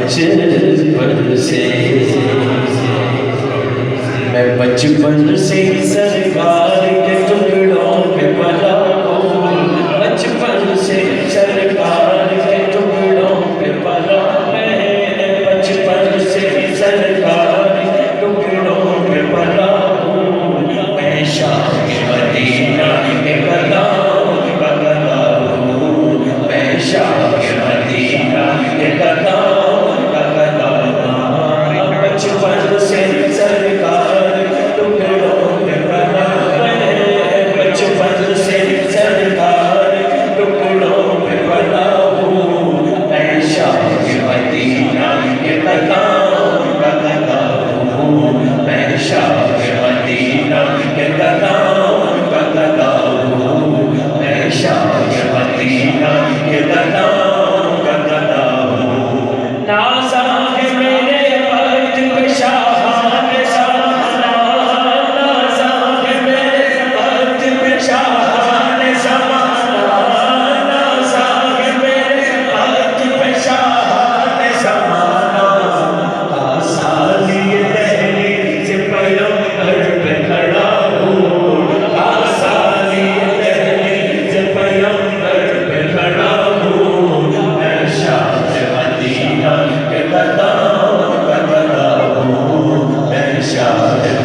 بچپن سے میں بچپن سے سرکار کے ٹکڑوں پہ پلا ہوں، بچپن سے سرکار کے ٹکڑوں پہ پلا میں، بچپن سے سرکار کے ٹکڑوں پہ پلا ہوں، میں شاہ مدینہ کے قدموں پہ پلا ہوں، میں شاہ مدینہ کے قدموں پہ پلا ہوں، بچپن سے سرکار کے ٹکڑوں پہ پلا میں، بچپن سے سرکار کے ٹکڑوں پہ پلا ہوں، میں شاہ مدینہ کے قدموں پہ پلا ہوں، میں شاہ مدینہ کے قدموں پہ پلا ہوں، میں شاہ مدینہ کے قدموں پہ پلا ہوں، نازا ہے میرے وقت پہ شاہان زمانہ، نازا ہے میرے وقت پہ شاہان زمانہ، نازا ہے میرے وقت پہ شاہان زمانہ، آسانی دہلی سے پیغمبر پہ کھڑا ہوں، آسانی دہلی سے پیغمبر پہ کھڑا ہوں، میں شاہ مدینہ کے قدموں پہ کھڑا ہوں، میں شاہ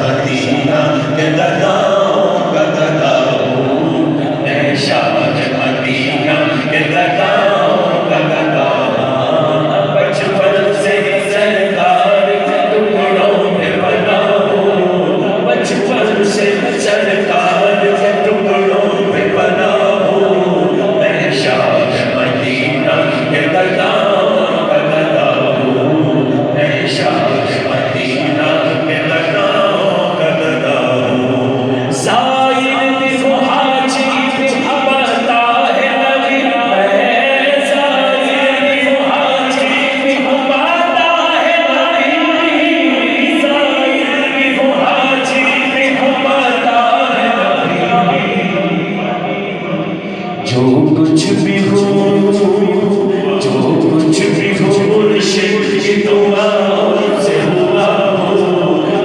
مدینہ کے قدموں پہ کھڑا ہوں، میں شاہ مدینہ کے قدموں پہ کھڑا ہوں، بچپن سے سرکار کے ٹکڑوں پہ پلا ہوں، بچپن سے سرکار کے ٹکڑوں پہ پلا ہوں، میں شاہ مدینہ کے قدموں پہ کھڑا ہوں، میں شاہ مدینہ کے قدموں پہ کھڑا ہوں، زائر بھی مہاجر بھی بتا ہے نبی میں، زائر بھی مہاجر بھی بتا ہے نبی، زائر بھی مہاجر بھی بتا ہے نبی، جو کچھ بھی ہو، جو کچھ بھی ہو مرشد کی دعاؤں سے ہوا ہو،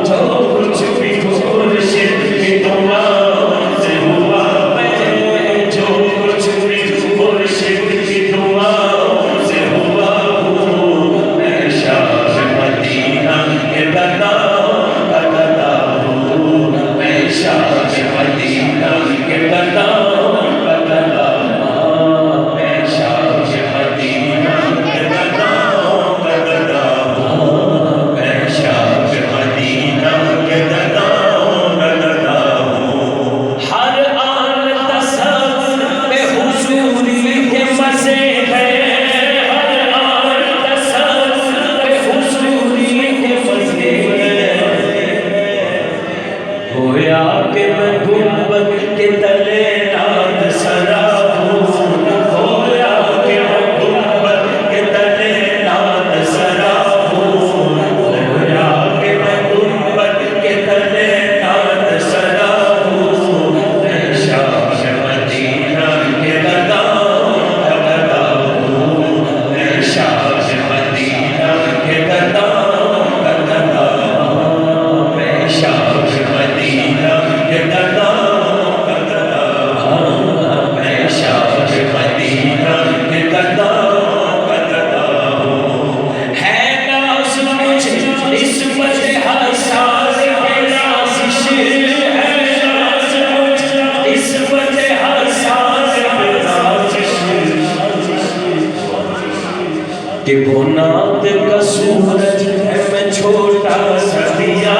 جو کچھ بھی ہو مرشد کی دعاؤں سے ہوا میں، جو کچھ بھی ہو مرشد کی دعاؤں سے ہوا ہوں، میں شاہ مدینہ کے قدموں پہ کھڑا ہوں، میں شاہ مدینہ کے قدموں پہ کھڑا ہوں، میں شاہ مدینہ کے قدموں پہ کھڑا ہوں، میں شاہ مدینہ کے قدموں پہ کھڑا ہوں، ہر آن تصور میں حضوری کے مزے ہیں، ہر آن تصور میں حضوری کے مزے ہیں، گویا کہ میں گنبد کے تلے ناد سرا ہوں، گویا کہ میں گنبد کے تلے ناد سرا ہوں، گویا کہ میں گنبد کے تلے ناد سرا ہوں، میں شاہ مدینہ کے قدموں پہ کھڑا ہوں، میں شاہ مدینہ کے قدموں پہ کھڑا ہوں، میں شاہ مدینہ کے قدموں پہ کھڑا ہوں، میں شاہ مدینہ کے قدموں پہ کھڑا ہوں، ہے ناز مجھے اس وجہ حسان کی نازش، ہے ناز مجھے اس وجہ حسان کی نازش، کہ وہ نات کا سورج ہے میں چھوٹا سا دیا